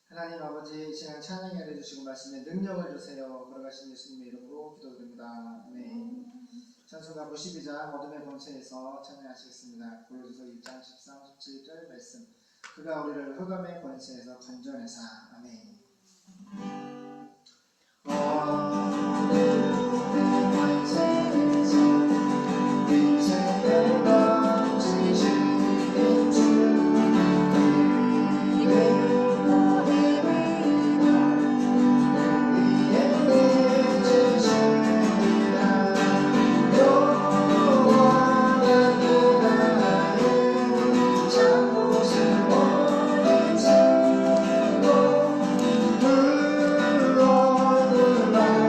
하나님 아버지, 이 시간 찬양해 주시고 말씀에 능력을 주세요. 걸어가신 예수님의 이름으로 기도드립니다. 아멘. 찬송가 92장 어둠의 권세에서 찬양하시겠습니다. 고린도서 1장 13, 17절 말씀. 그가 우리를 흑암의 권세에서 건져내사. 아멘. 어둠의 권세에서 인생을 건지시는 주 Lord.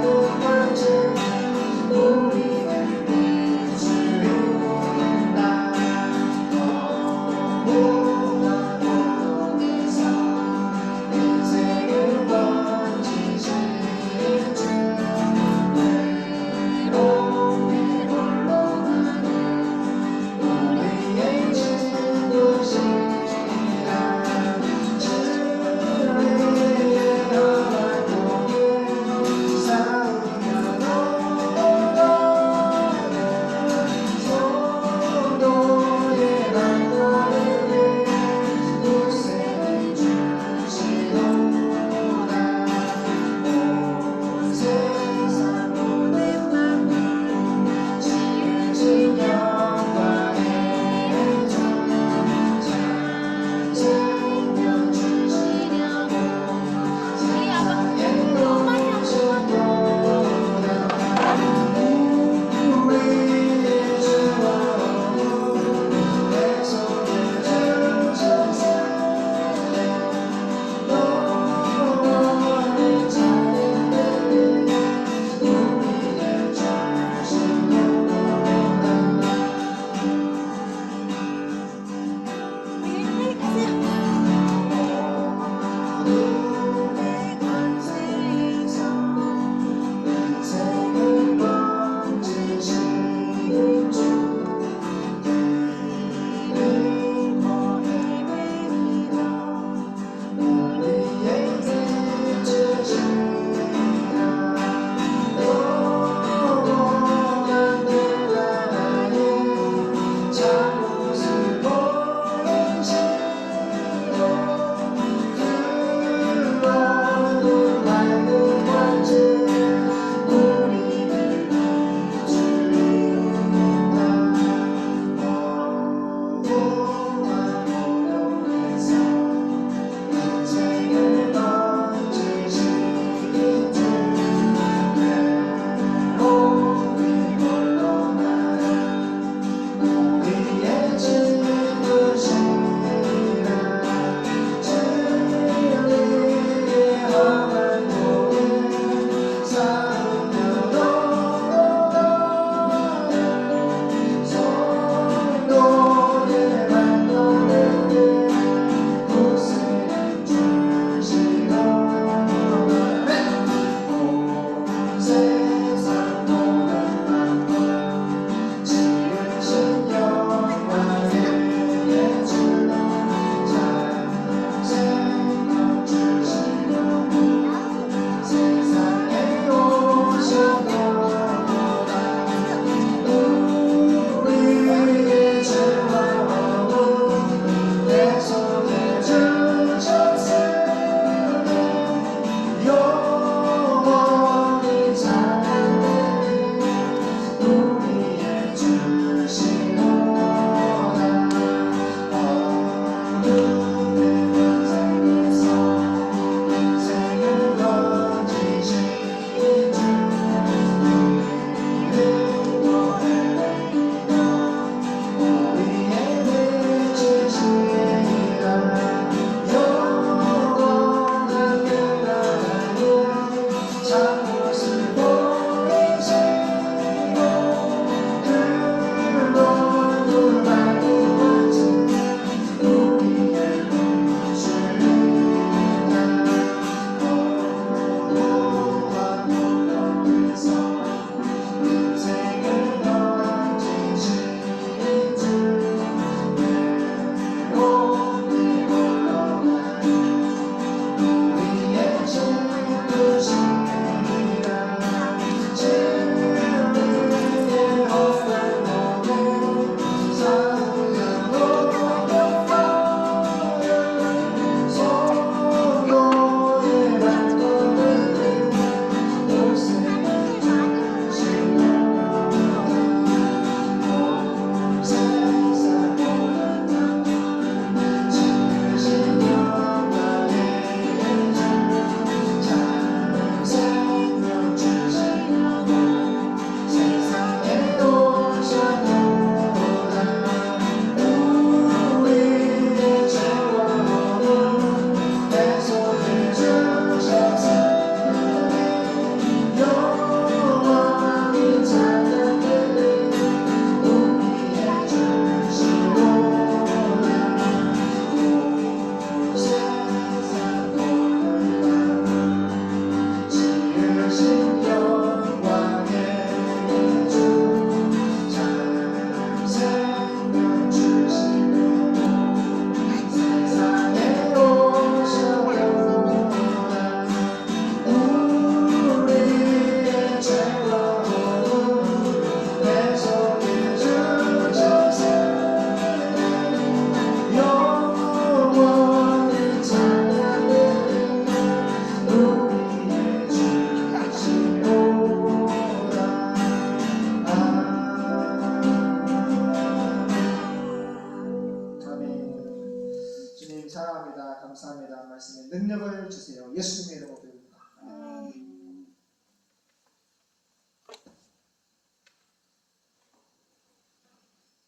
감사합니다. 말씀에 능력을 주세요. 예수님의 이름으로 드립니다.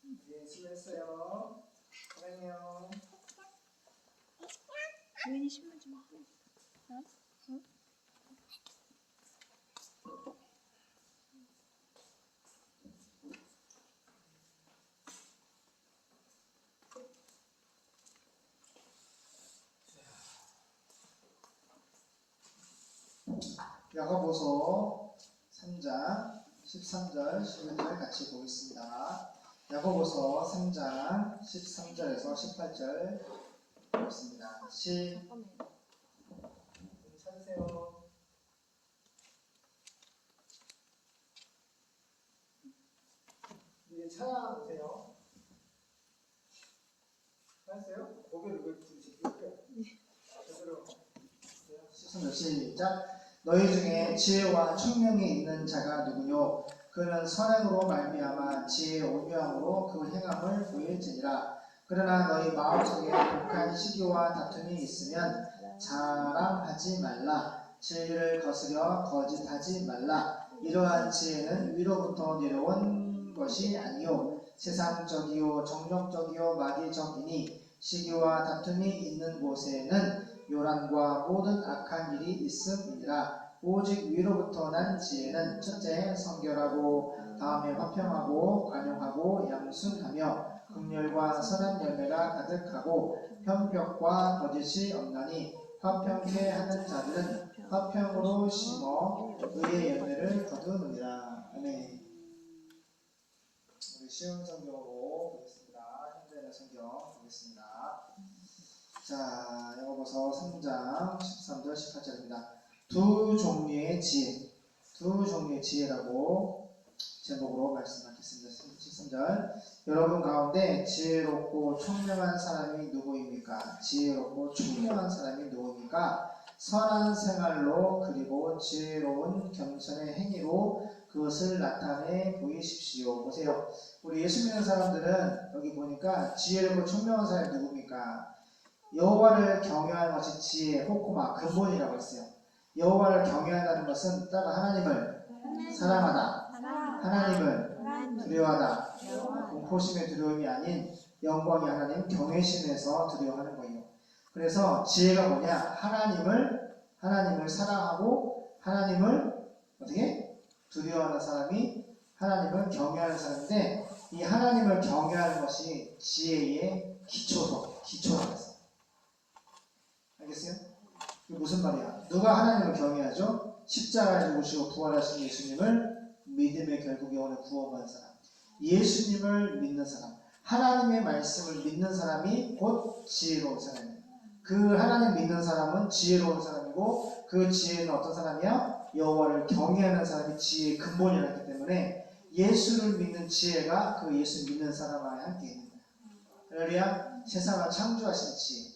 네, 수고했어요. 사랑해요. 주인이 신문 좀 하고. 응? 응? 야고보서 3장 13절 18절 같이 보겠습니다. 야고보서 3장 13절에서 18절 보겠습니다. 찾으세요. 이제 찾아보세요. 찾으세요? 고개를 왜 들으시고요? 제대로 13절 시작. 너희 중에 지혜와 총명이 있는 자가 누구뇨? 그는 선행으로 말미암아 지혜의 오묘함으로 그 행함을 보일지니라. 그러나 너희 마음속에 독한 시기와 다툼이 있으면 자랑하지 말라. 진리를 거스려 거짓하지 말라. 이러한 지혜는 위로부터 내려온 것이 아니요 세상적이요 정력적이요 마귀적이니 시기와 다툼이 있는 곳에는 요란과 모든 악한 일이 있음이니라. 오직 위로부터 난 지혜는 첫째 성결하고 다음에 화평하고 관용하고 양순하며 긍휼과 선한 열매가 가득하고 편벽과 거짓이 없나니 화평케 하는 자들은 화평으로 심어 의의 열매를 거두느니라. 아멘. 우리 쉬운 성경으로 보겠습니다. 현대인의 성경 보겠습니다. 자, 야고보서 3장 13절 18절입니다. 두 종류의 지혜, 두 종류의 지혜라고 제목으로 말씀하겠습니다. 13절. 여러분 가운데 지혜롭고 총명한 사람이 누구입니까? 지혜롭고 총명한 사람이 누구입니까? 선한 생활로 그리고 지혜로운 겸손의 행위로 그것을 나타내 보이십시오. 보세요. 우리 예수 믿는 사람들은 여기 보니까 지혜롭고 총명한 사람이 누굽니까? 여호와를 경외하는 것이 지혜의 호코마 근본이라고 했어요. 여호와를 경외한다는 것은 따로 하나님을 사랑하다, 하나님을 두려워하다, 공포심의 두려움이 아닌 영광의 하나님 경외심에서 두려워하는 거예요. 그래서 지혜가 뭐냐? 하나님을 사랑하고 하나님을 어떻게 두려워하는 사람이 하나님을 경외하는 사람인데, 이 하나님을 경외하는 것이 지혜의 기초라고 했어요. 알겠어요? 이게 무슨 말이야? 누가 하나님을 경외하죠? 십자가에 죽으시고 부활하신 예수님을 믿음의 결국 영혼의 구원받은 사람, 예수님을 믿는 사람, 하나님의 말씀을 믿는 사람이 곧 지혜로운 사람이에요. 그 하나님 믿는 사람은 지혜로운 사람이고, 그 지혜는 어떤 사람이야? 여호와를 경외하는 사람이 지혜의 근본이라 했기 때문에 예수를 믿는 지혜가 그 예수 믿는 사람과 함께 있는 거야. 할렐루야. 세상을 창조하신 지혜,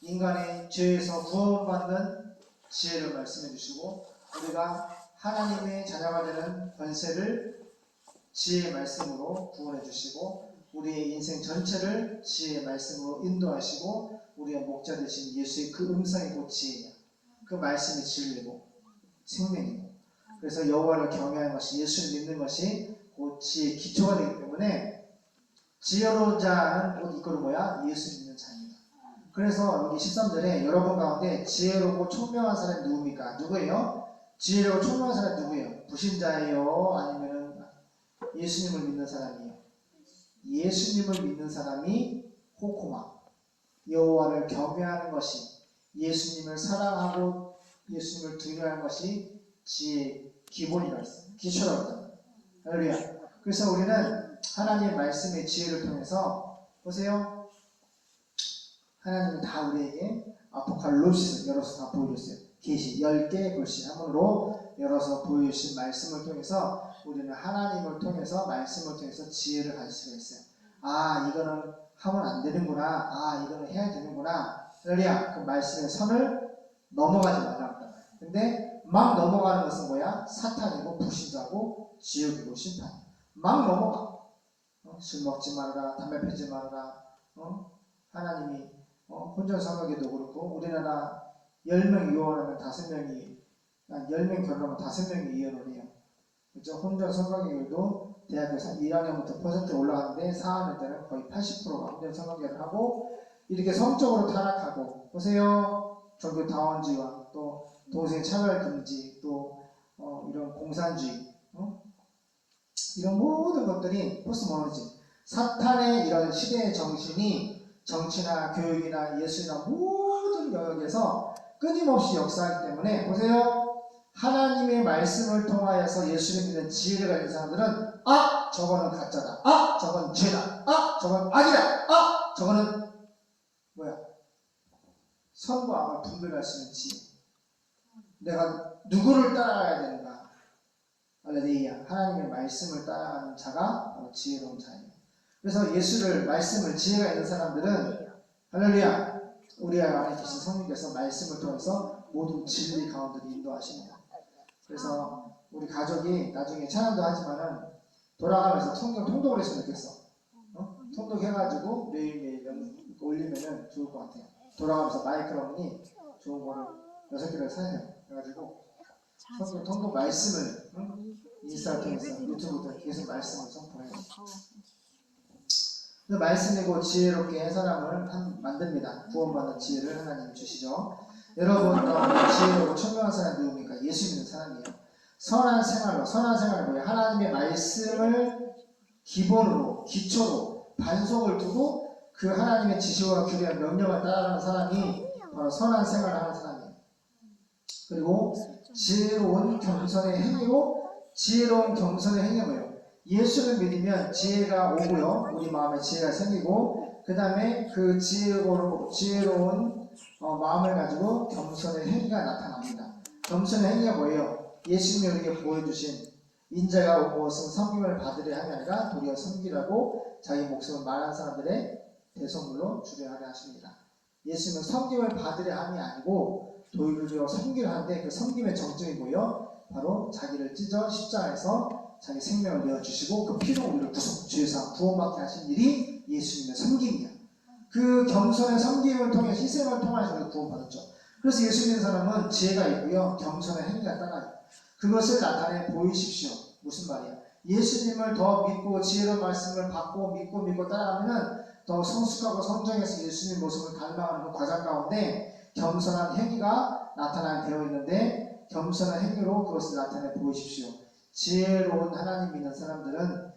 인간의 죄에서 구원받는 지혜를 말씀해 주시고, 우리가 하나님의 자녀가 되는 권세를 지혜의 말씀으로 구원해 주시고, 우리의 인생 전체를 지혜의 말씀으로 인도하시고, 우리의 목자 되신 예수의 그 음성이 곧 지혜야. 그 말씀이 진리고 생명이고, 그래서 여호와를 경외하는 것이, 예수를 믿는 것이 곧 지혜의 기초가 되기 때문에 지혜로운 자는 곧 이거는 뭐야? 예수 믿는 자입니다. 그래서 여기 13절에 여러분 가운데 지혜롭고 총명한 사람이 누굽니까? 누구예요? 지혜롭고 총명한 사람이 누구예요? 불신자예요? 아니면 예수님을 믿는 사람이에요? 예수님을 믿는 사람이 호코마, 여호와를 경외하는 것이, 예수님을 사랑하고 예수님을 두려워하는 것이 지혜의 기본이라고 했어요. 기초라고 했어요. 할렐루야. 그래서 우리는 하나님의 말씀의 지혜를 통해서, 보세요, 하나님은 다 우리에게 아포칼립시스 열어서 다 보여줬어요. 계시 10개의 글씨 한문으로 열어서 보여주신 말씀을 통해서 우리는 하나님을 통해서, 말씀을 통해서 지혜를 가질 수가 있어요. 아, 이거는 하면 안 되는구나. 아, 이거는 해야 되는구나. 할렐루야. 그 말씀의 선을 넘어가지 말라고 했단 말이에요. 근데 막 넘어가는 것은 뭐야? 사탄이고 불신자고 지옥이고 심판. 막 넘어가. 술 먹지 말아라, 담배 피지 말아라. 하나님이 혼전 성관계도 그렇고 우리나라 10명 이혼하면 5명이 10명 결혼하면 5명이 이혼을 해요. 그렇죠? 혼전 성관계율도 대학에서 1학년부터 퍼센트 올라가는데 4학년 때는 거의 80%가 혼전 성관계를 하고 이렇게 성적으로 타락하고 보세요. 종교 다원주의와 또 동성 차별 금지 또 이런 공산주의 이런 모든 것들이 포스트모더니즘 사탄의 이런 시대의 정신이 정치나 교육이나 예술이나 모든 영역에서 끊임없이 역사하기 때문에 보세요. 하나님의 말씀을 통하여서 예수를 믿는 지혜를 가진 사람들은 저거는 가짜다. 저건 죄다. 저건 악이다. 저거는 뭐야? 선과 악을 분별할 수 있는 지혜. 내가 누구를 따라가야 되는가? 할렐루야. 하나님의 말씀을 따라가는 자가 바로 지혜로운 자예요. 그래서 예수를 말씀을 지혜가 있는 사람들은 할렐루야. 우리 안에 계신 성령께서 말씀을 통해서 모든 진리 가운데로 인도하십니다. 그래서 우리 가족이 나중에 찬양도 하지만은 돌아가면서 성경 통독을 했으면 좋겠어. 통독해가지고 매일매일 올리면은 좋을 것 같아요. 돌아가면서 마이크로폰이 좋은 거를 6개를 사요. 그래가지고 성경 통독 말씀을 인스타를 통해서 유튜브를 계속 말씀을 선포해요. 그 말씀이고 지혜롭게 사람을 만듭니다. 구원받는 지혜를 하나님 주시죠. 여러분 지혜롭고 청명한 사람이 누굽니까? 예수 믿는 사람이에요. 선한 생활은 뭐예요? 하나님의 말씀을 기본으로 기초로 반석을 두고 그 하나님의 지시와 규례와 명령을 따라가는 사람이 바로 선한 생활을 하는 사람이에요. 그리고 지혜로운 경선의 행위로 지혜로운 경선의 행위가 뭐예요? 예수를 믿으면 지혜가 오고요. 우리 마음에 지혜가 생기고 그 다음에 그 지혜로운 마음을 가지고 겸손의 행위가 나타납니다. 겸손의 행위가 뭐예요? 예수님이 우리에게 보여주신 인자가 온 것은 섬김을 받으려 함이 아니라 도리어 섬기라고 자기 목숨을 말한 사람들의 대성물로 주례하려 하십니다. 예수님은 섬김을 받으려 함이 아니고 도리어 섬기려 하는데 그 섬김의 정점이 뭐예요? 바로 자기를 찢어 십자가에서 자기 생명을 내어주시고 그 피로 우리를 죄에서 구원받게 하신 일이 예수님의 섬김이야. 그 겸손의 섬김을 통해 희생을 통해서 우리가 구원받았죠. 그래서 예수 믿는 사람은 지혜가 있고요. 겸손의 행위가 따라요. 그것을 나타내 보이십시오. 무슨 말이야? 예수님을 더 믿고 지혜로운 말씀을 받고 믿고 따라가면은 더 성숙하고 성장해서 예수님 모습을 닮아가는 그 과정 가운데 겸손한 행위가 나타나게 되어 있는데 겸손한 행위로 그것을 나타내 보이십시오. 지혜로운 하나님 믿는 사람들은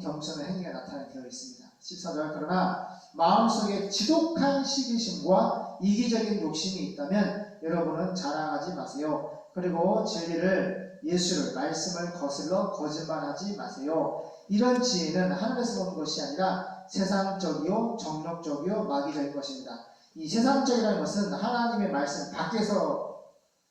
겸손한 행위가 나타나게 되어 있습니다. 14절 그러나 마음속에 지독한 시기심과 이기적인 욕심이 있다면 여러분은 자랑하지 마세요. 그리고 진리를 예수를 말씀을 거슬러 거짓말하지 마세요. 이런 지혜는 하늘에서 오는 것이 아니라 세상적이요 정력적이요 마귀적인 것입니다. 이 세상적이라는 것은 하나님의 말씀 밖에서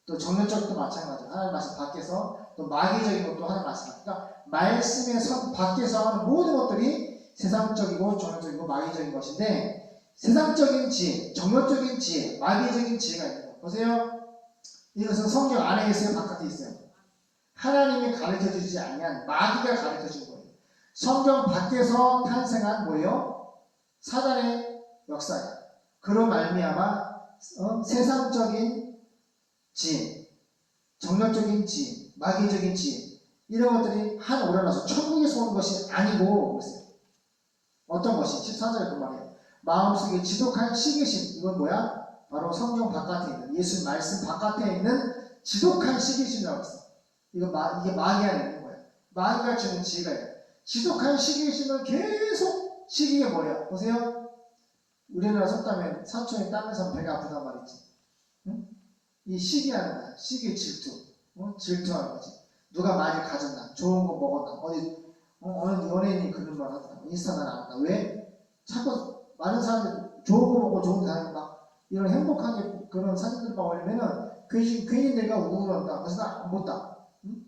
또 정력적도 마찬가지예요. 하나님의 말씀 밖에서 또 마귀적인 것도 하나님의 말씀. 그러니까 말씀의 선 밖에서 하는 모든 것들이 세상적이고 정력적이고 마귀적인 것인데 세상적인 지혜, 정력적인 지혜, 마귀적인 지혜가 있는 거. 보세요. 이것은 성경 안에 있어요, 바깥에 있어요. 하나님이 가르쳐주지 않으면 마귀가 가르쳐준 거예요. 성경 밖에서 탄생한 뭐예요? 사단의 역사예요. 그로 말미암아 세상적인 지혜, 정력적인 지혜, 마귀적인 지혜 이런 것들이 한 오려나서 천국에서 온 것이 아니고 그랬어요. 어떤 것이? 14절에 그 말이에요. 마음속에 지독한 시기심 이건 뭐야? 바로 성경 바깥에 있는 예수 말씀 바깥에 있는 지독한 시기심이라고 했어. 이게 마귀가 있는 거야. 마귀가 주는 지혜가요. 지독한 시기심은 계속 시기가 뭐야? 보세요. 우리나라 속담에 사촌이 땅에서 배가 아프단 말이지. 응? 이 시기하는 거야. 시기 질투. 질투하는 거지. 누가 많이 가졌나? 좋은 거 먹었나? 어느 연예인이 그런 말 하더라. 인스타나 나왔다. 왜? 자꾸 많은 사람들이 좋은 거 먹고 좋은 사람이 막 이런 행복하게 그런 사진들 막 올리면은 괜히 내가 우울한다. 그래서 나 안 본다. 응?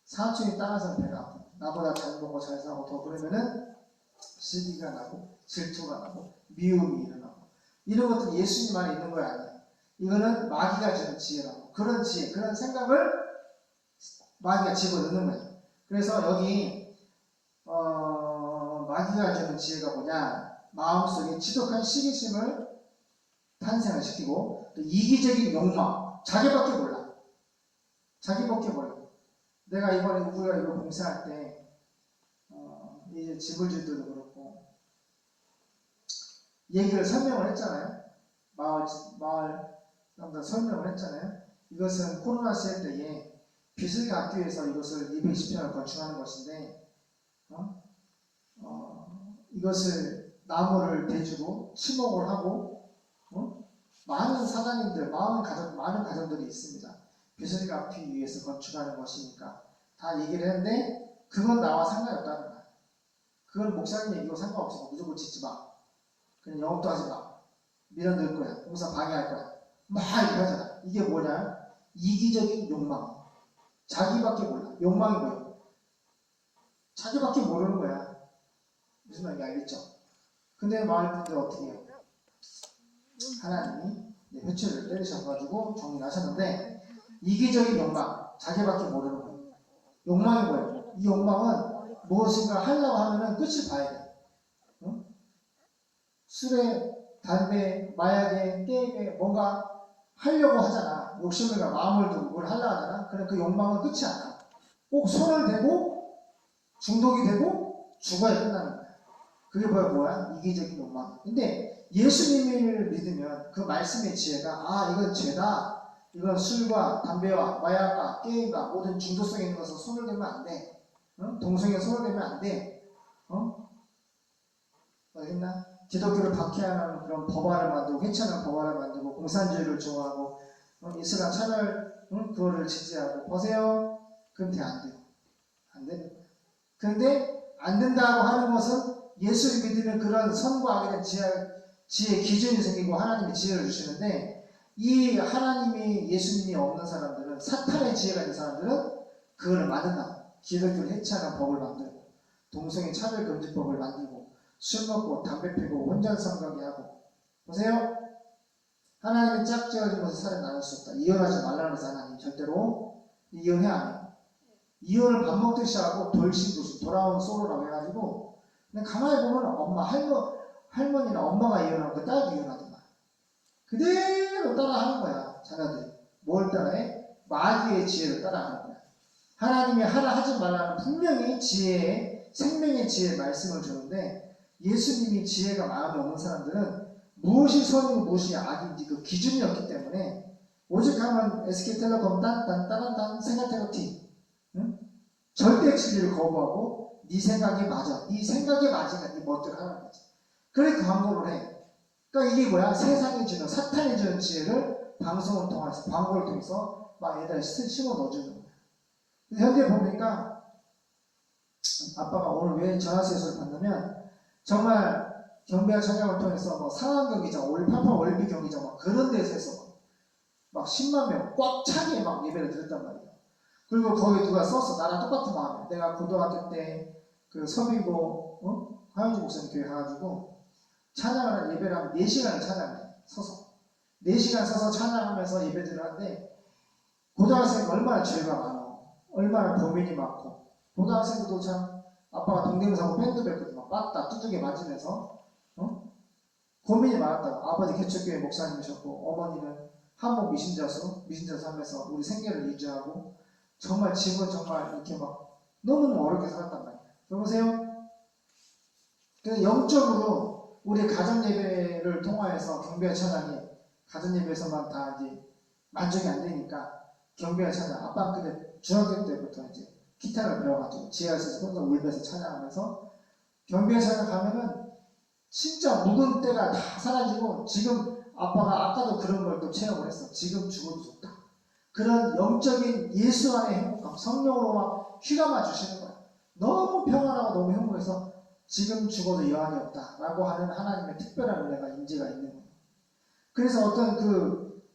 사촌이 땅에서 배가 아파. 나보다 잘 먹고 잘 사고 더 그러면은 시기가 나고 질투가 나고 미움이 일어나고 이런 것들이 예수님 안에 있는 거 아니야. 이거는 마귀가 주는 지혜라고. 그런 지혜, 그런 생각을 마귀가 집어넣는 거예요. 그래서 여기 마귀가 주는 지혜가 뭐냐? 마음속에 지독한 시기심을 탄생을 시키고, 또 이기적인 욕망, 자기밖에 몰라. 자기밖에 몰라. 내가 이번에 우리가 이거 봉사할 때 이제 집을 질 때도 그렇고 얘기를 설명을 했잖아요. 마을 사람들 설명을 했잖아요. 이것은 코로나 시대 때에 비슬기 학교에서 이것을 220평을 건축하는 것인데 이것을 나무를 대주고 치목을 하고 많은 사장님들, 많은 가정들이 있습니다. 비슬기 학교 위해서 건축하는 것이니까 다 얘기를 했는데 그건 나와 상관이 없다는 거야. 그건 목사님 얘기고 상관없어. 무조건 짓지 마. 그냥 영업도 하지 마. 밀어넣을 거야. 공사 방해할 거야. 막 이렇게 하잖아. 이게 뭐냐? 이기적인 욕망. 자기밖에 몰라. 욕망이 뭐야? 자기밖에 모르는 거야. 무슨 말인지 알겠죠? 근데 마을분들 어떻게 해요? 하나님이 회초리를 때리셔가지고 정리를 하셨는데 이기적인 욕망. 자기밖에 모르는 거야. 욕망이 뭐예요? 이 욕망은 무엇인가 하려고 하면은 끝을 봐야 돼. 응? 술에, 담배, 마약에, 게임에 뭔가 하려고 하잖아. 욕심을 마음을 두고 뭘 하려고 하잖아. 그럼 그 욕망은 끝이 안 나. 꼭 손을 대고 중독이 되고 죽어야 끝나는 거야. 그게 뭐야? 이기적인 욕망. 근데 예수님을 믿으면 그 말씀의 지혜가 이건 죄다. 이건 술과 담배와 마약과 게임과 모든 중독성에 있는 것은 손을 대면 안 돼. 동성애 손을 대면 안 돼. 알겠나? 기독교를 박해하는 그런 법안을 만들고 회차는 법안을 만들고 공산주의를 좋아하고 이슬람 차별 그거를 지지하고 보세요. 그럼 안 돼요. 안 되는 거예요. 그런데 안 된다고 하는 것은 예수를 믿으면 그런 선과 악에 대한 지혜 기준이 생기고 하나님이 지혜를 주시는데 이 하나님이 예수님이 없는 사람들은 사탄의 지혜가 있는 사람들은 그거를 만든다. 기독교를 해체하는 법을 만들고 동성애 차별금지법을 만들고 술 먹고 담배 피고 혼전성관계 하고 보세요. 하나님이 짝지어진 것을 살에 나눌 수 없다. 이혼하지 말라는 것을 하나님 절대로 이혼해 안 해요. 이혼을 밥 먹듯이 하고 돌싱도시 돌아온 소로라고 해가지고 근데 가만히 보면 엄마 할머니나 엄마가 이혼하고 그 딸도 이혼하더만 그대로 따라하는 거야. 자녀들이 뭘 따라해? 마귀의 지혜를 따라하는 거야. 하나님이 하라 하지 말라는 분명히 지혜의 생명의 지혜의 말씀을 주는데 예수님이 지혜가 마음에 없는 사람들은 무엇이 선이고 무엇이 악인지 그 기준이 없기 때문에 오직 하면 SK텔레콤 딴딴딴딴 생각테로티 절대 진리를 거부하고 네 생각이 맞아. 네 생각이 맞으니까 네 멋대로 하는 거지. 그래 광고를 해. 그러니까 이게 뭐야? 세상이 주는 사탄이 주는 지혜를 방송을 통해서 광고를 통해서 막 애들 심어 넣어주는 거야. 현재 보니까 아빠가 오늘 왜 전화세서를 받냐면 정말 경비와 찬양을 통해서 뭐 상암 경기장, 88 올림픽 경기장 막 그런 데서 해서 막 10만 명 꽉 차게 막 예배를 드렸단 말이에요. 그리고 거기 누가 썼어. 나랑 똑같은 마음이야. 내가 고등학교 때 그 서빙고 하영주 목사님 교회 가가지고 찬양을 예배를 하면 4시간을 찬양해. 서서 4시간 서서 찬양하면서 예배들을 하는데 고등학생이 얼마나 죄가 많아. 얼마나 범인이 많고 고등학생들도 참 아빠가 동대문사고 밴드 뱉거든. 막 맞다 두둑이 맞으면서 고민이 많았다고. 아버지 개척교회 목사님이셨고 어머니는 한국 미신자서 하면서 우리 생계를 유지하고 정말 집은 정말 이렇게 막 너무너무 어렵게 살았단 말이에요. 여보세요? 그래서 영적으로 우리 가정예배를 통하여서 경배와 찬양이 가정예배에서만 다 이제 만족이 안 되니까 경배와 찬양 아빠 근데 중학교 때부터 이제 기타를 배워가지고 지하에서 혼자 울면서 찬양하면서 경배와 찬양 가면은 진짜 묵은 때가 다 사라지고 지금 아빠가 아까도 그런 걸 또 체험을 했어. 지금 죽어도 좋다. 그런 영적인 예수 안의 행복감, 성령으로 막 휘감아 주시는 거야. 너무 평안하고 너무 행복해서 지금 죽어도 여한이 없다라고 하는 하나님의 특별한 은혜가 임재가 있는 거예요. 그래서 어떤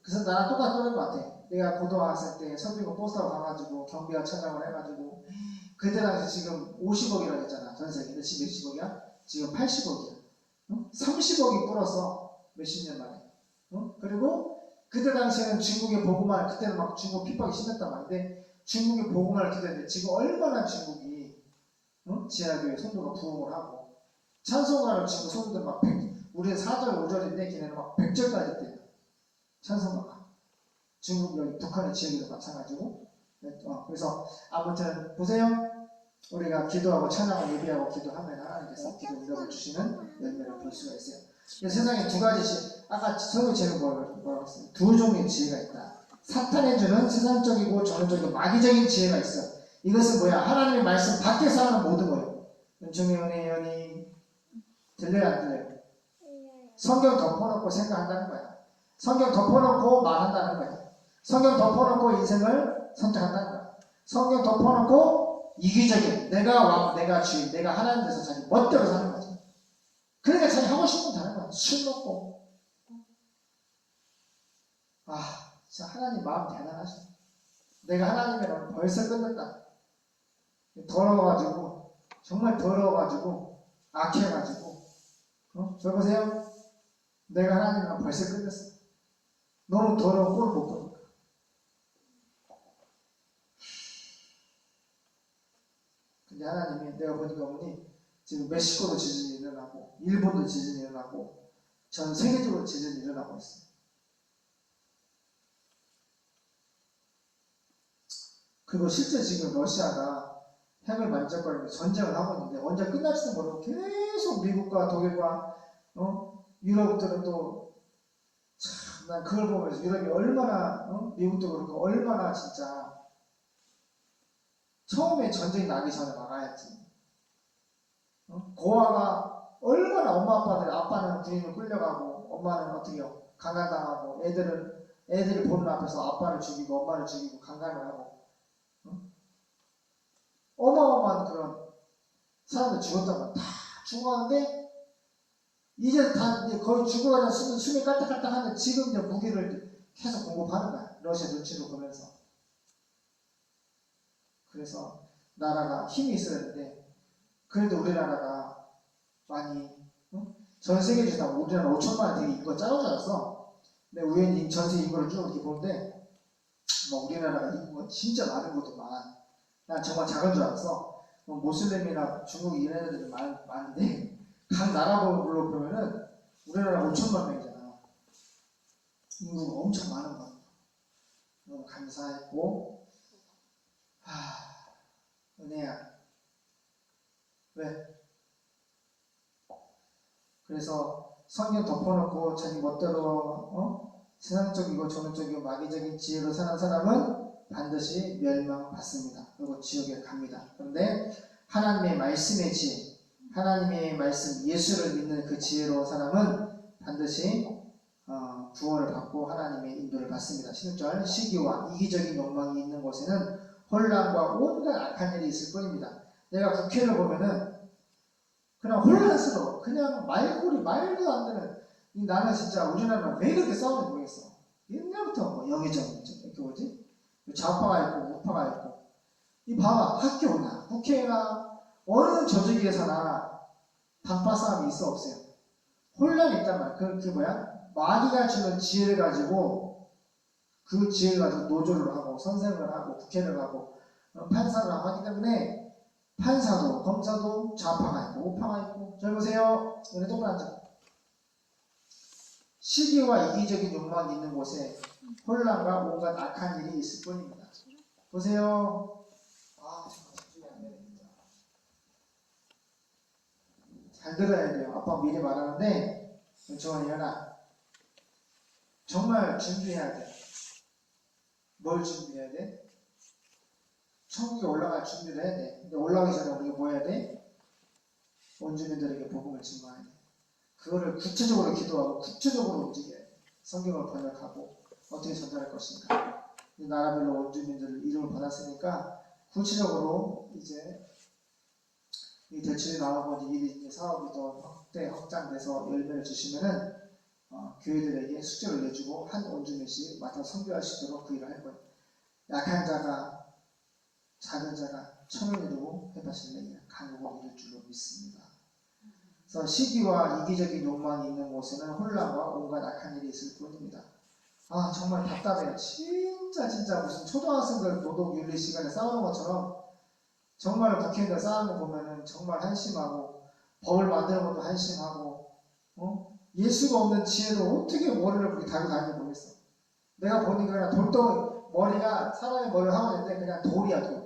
그래서 나랑 똑같은 것 같아. 내가 고등학생 때 서빙고 버스 타고 가가지고 경비와 찬양을 해가지고 그때 당시 지금 50억이라고 했잖아. 전세계. 근데 지금 몇십억이야? 지금 80억이야. 30억이 불었어. 몇십 년 만에. 그리고 그때 당시에는 중국의 복음화, 그때는 막 중국 핍박이 심했단 말인데 중국의 복음화를 기대했는데 지금 얼마나 중국이 지하교회 성도가 부흥을 하고 찬송가를 치고 성도들 막 우리는 4절 5절인데 걔네는 막 100절까지 때 천성가가. 중국 여기 북한의 지역에도 마찬가지고. 그래서 아무튼 보세요. 우리가 기도하고 찬양하고 예배하고 기도하면 하나님께서 기도 응답을 주시는 열매를 볼 수가 있어요. 세상에 두 가지씩, 아까 서로 제는 뭐라고 했어요? 두 종류의 지혜가 있다. 사탄이 주는 세상적이고 정적이고 마귀적인 지혜가 있어. 이것은 뭐야? 하나님의 말씀 밖에서 하는 모든 거예요. 은총이 은혜연이 들려요 안 들려요? 성경 덮어놓고 생각한다는 거야. 성경 덮어놓고 말한다는 거야. 성경 덮어놓고 인생을 선택한다는 거야. 성경 덮어놓고 이기적인 내가 왕, 내가 주인, 내가 하나님 돼서 자기 멋대로 사는 거지. 그러니까 자기 하고 싶은 거 다른 거야. 술 먹고. 진짜 하나님 마음 대단하셔. 내가 하나님이랑 벌써 끝났다. 더러워가지고, 정말 더러워가지고, 악해가지고, 저 보세요. 내가 하나님이랑 벌써 끝났어. 너무 더러운 꼴을 못 보니까. 근데 하나님이 내가 보니까 어머니 지금 멕시코도 지진이 일어나고 일본도 지진이 일어나고 전 세계적으로 지진이 일어나고 있어요. 그리고 실제 지금 러시아가 핵을 만져버리고 전쟁을 하고 있는데 언제 끝날지도 모르고 계속 미국과 독일과 유럽들은 또 참 난 그걸 보면서 유럽이 얼마나 미국도 그렇고 얼마나 진짜 처음에 전쟁이 나기 전에 막아야지. 고아가 얼마나 엄마 아빠는 군인을 끌려가고 엄마는 어떻게요? 강간당하고 애들이 보는 앞에서 아빠를 죽이고 엄마를 죽이고 강간을 하고 어마어마한 그런 사람들 죽었다고 다 죽어가는데 이제 다 이제 거의 죽어가는 숨이 깔딱깔딱하는데 지금 이제 무기를 계속 공급하는 거야. 러시아 눈치를 보면서. 그래서 나라가 힘이 있어야 되는데 그래도 우리나라가 많이 전 세계에서 우리나라 5천만 원 되게 인구가 작은 줄 알았어. 근데 우연히 전 세계 인구를 쭉 이렇게 보는데 우리나라가 인구가 진짜 많은 것도만 난 정말 작은 줄 알았어. 모슬렘이나 중국 이런 애들이 많은데 각 나라별로 보면은 우리나라 5천만 명이잖아. 인구가 엄청 많은 거야. 너무 감사했고 은혜야. 왜? 그래서 성경 덮어놓고 자기 멋대로 세상적이고 정적이고 마귀적인 지혜로 사는 사람은 반드시 멸망받습니다. 그리고 지옥에 갑니다. 그런데 하나님의 말씀의 지혜, 하나님의 말씀 예수를 믿는 그 지혜로운 사람은 반드시 구원을 받고 하나님의 인도를 받습니다. 16절 시기와 이기적인 욕망이 있는 곳에는 혼란과 온갖 악한 일이 있을 뿐입니다. 내가 국회를 보면은 그냥 혼란스러워. 그냥 말도 안 되는. 나는 진짜 우리나라는 왜 그렇게 싸우는지 모르겠어. 옛날부터 영의정 이렇게 뭐지? 좌파가 있고 우파가 있고. 이 봐봐. 학교나 국회나 어느 조직에서나 단파 싸움이 있어 없어요? 혼란이 있단 말이야. 그 뭐야? 마귀가 주는 지혜를 가지고 그 지혜를 가지고 노조를 하고 선생을 하고 국회를 하고 판사를 하기 때문에 판사도 검사도 좌파가 있고 우파가 있고. 잘 보세요. 오늘 똑바로 앉아. 시기와 이기적인 욕망이 있는 곳에 혼란과 온갖 악한 일이 있을 뿐입니다. 보세요. 정말 집중이 안 되네 진짜. 잘 들어야 돼요. 아빠 미리 말하는데 정말 연아 정말 준비해야 돼. 뭘 준비해야 돼? 천국에 올라갈 준비를 해야 돼. 근데 올라가기 전에 우리가 뭐 해야 돼? 원주민들에게 복음을 증거해야 돼. 그거를 구체적으로 기도하고 구체적으로 움직여야 돼. 성경을 번역하고 어떻게 전달할 것인가. 나라별로 원주민들 이름을 받았으니까 구체적으로 이제 이 대출이 나오고 이 사업이 더 확장돼서 열매를 주시면은 교회들에게 숙제를 내주고 한 원주민씩 맡아 선교할 수 있도록 그 일을 할 거예요. 약한 자가 작은 자가 천을 이루고 해바실레 강국을 이룰 줄로 믿습니다. 그래서 시기와 이기적인 욕망이 있는 곳에는 혼란과 온갖 악한 일이 있을 뿐입니다. 정말 답답해요. 진짜 무슨 초등학생들 도덕 윤리 시간에 싸우는 것처럼 정말 국회의원들 싸우는 거 보면은 정말 한심하고 법을 만드는 것도 한심하고 예수가 없는 지혜로 어떻게 머리를 그렇게 달고 다니는지 모르겠어. 내가 보니까 그냥 돌덩이, 머리가 사람의 머리를 하고 있는데 그냥 돌이야, 돌.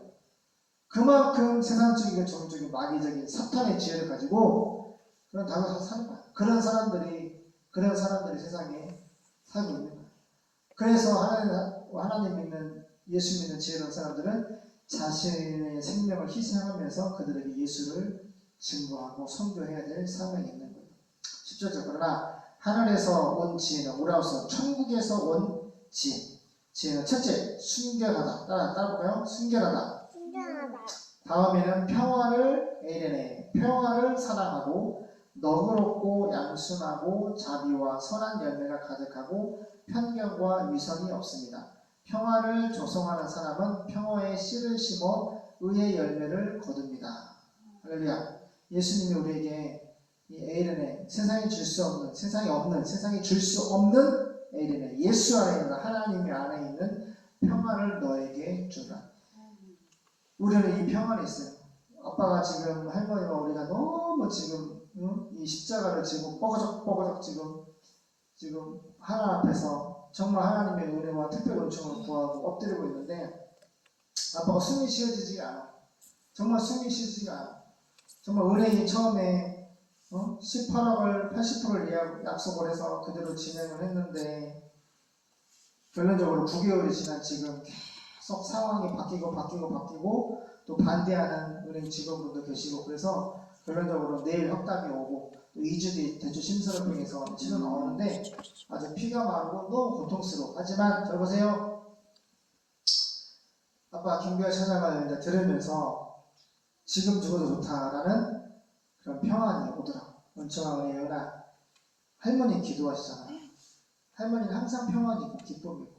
그만큼 세상적이고 종적인 마귀적인 사탄의 지혜를 가지고 그런 다윗을 사는 거야. 그런 사람들이 세상에 살고 있는 거야. 그래서 하나님 믿는, 예수 믿는 지혜로운 사람들은 자신의 생명을 희생하면서 그들에게 예수를 증거하고 선교해야 될 사명이 있는 거예요. 10절. 그러나 하늘에서 온 지혜는 오라우스, 천국에서 온 지혜. 지혜는 첫째, 순결하다. 따라볼까요? 순결하다. 다음에는 평화를 에이레네, 평화를 사랑하고 너그럽고 양순하고 자비와 선한 열매가 가득하고 편견과 위선이 없습니다. 평화를 조성하는 사람은 평화의 씨를 심어 의의 열매를 거둡니다. 할렐루야. 예수님이 우리에게 이 에이레네, 세상이 줄 수 없는, 세상이 줄 수 없는 에이레네, 예수 안에 있는, 하나님의 안에 있는 평화를 너에게 주라. 우리는 이 평안이 있어요. 아빠가 지금 할머니와 우리가 너무 지금 이 십자가를 지고 뻐거적 지금 하나님 앞에서 정말 하나님의 은혜와 특별 은총을 구하고 엎드리고 있는데 아빠가 숨이 쉬어지지가 않아. 정말 숨이 쉬어지지가 않아. 정말 은행이 처음에 18억을 80%를 약속을 해서 그대로 진행을 했는데 결론적으로 9개월이 지난 지금 계속 상황이 바뀌고 또 반대하는 은행 직원분도 계시고 그래서 결론적으로 내일 협답이 오고 또 2주 뒤 대출 심사를 통해서 치료 나오는데 아주 피가 마르고 너무 고통스러워. 하지만 잘 보세요. 아빠 김교회 찬양을 들으면서 지금 죽어도 좋다라는 그런 평안이 오더라고. 은총아 은혜여라. 할머니 기도하시잖아요. 할머니는 항상 평안이고 기쁨이고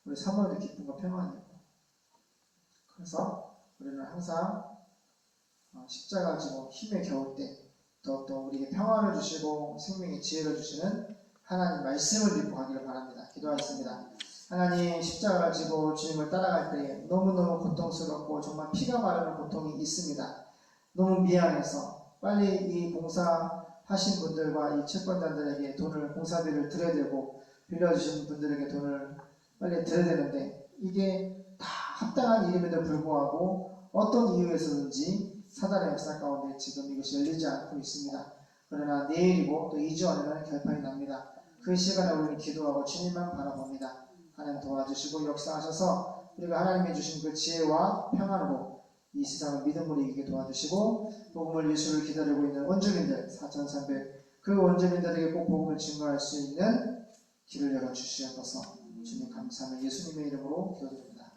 우리 사모님도 기쁨과 평안이고 그래서 우리는 항상 십자가 지고 힘에 겨울 때 더욱더 우리에게 평화를 주시고 생명의 지혜를 주시는 하나님 말씀을 믿고 가기를 바랍니다. 기도하겠습니다. 하나님 십자가를 지고 주님을 따라갈 때 너무너무 고통스럽고 정말 피가 마르는 고통이 있습니다. 너무 미안해서 빨리 이 봉사하신 분들과 이 채권자들에게 돈을 봉사비를 드려야 되고 빌려주신 분들에게 돈을 빨리 드려야 되는데 이게 다 합당한 일임에도 불구하고 어떤 이유에서든지 사단의 역사 가운데 지금 이것이 열리지 않고 있습니다. 그러나 내일이고 또 2주 안에는 결판이 납니다. 그 시간에 우리는 기도하고 주님만 바라봅니다. 하나님 도와주시고 역사하셔서 우리가 하나님이 주신 그 지혜와 평안으로 이 세상을 믿음으로 이기게 도와주시고 복음을 예수를 기다리고 있는 원주민들 4,300 그 원주민들에게 꼭 복음을 증거할 수 있는 길을 열어주시옵소서. 주님 감사하며 예수님의 이름으로 기도드립니다.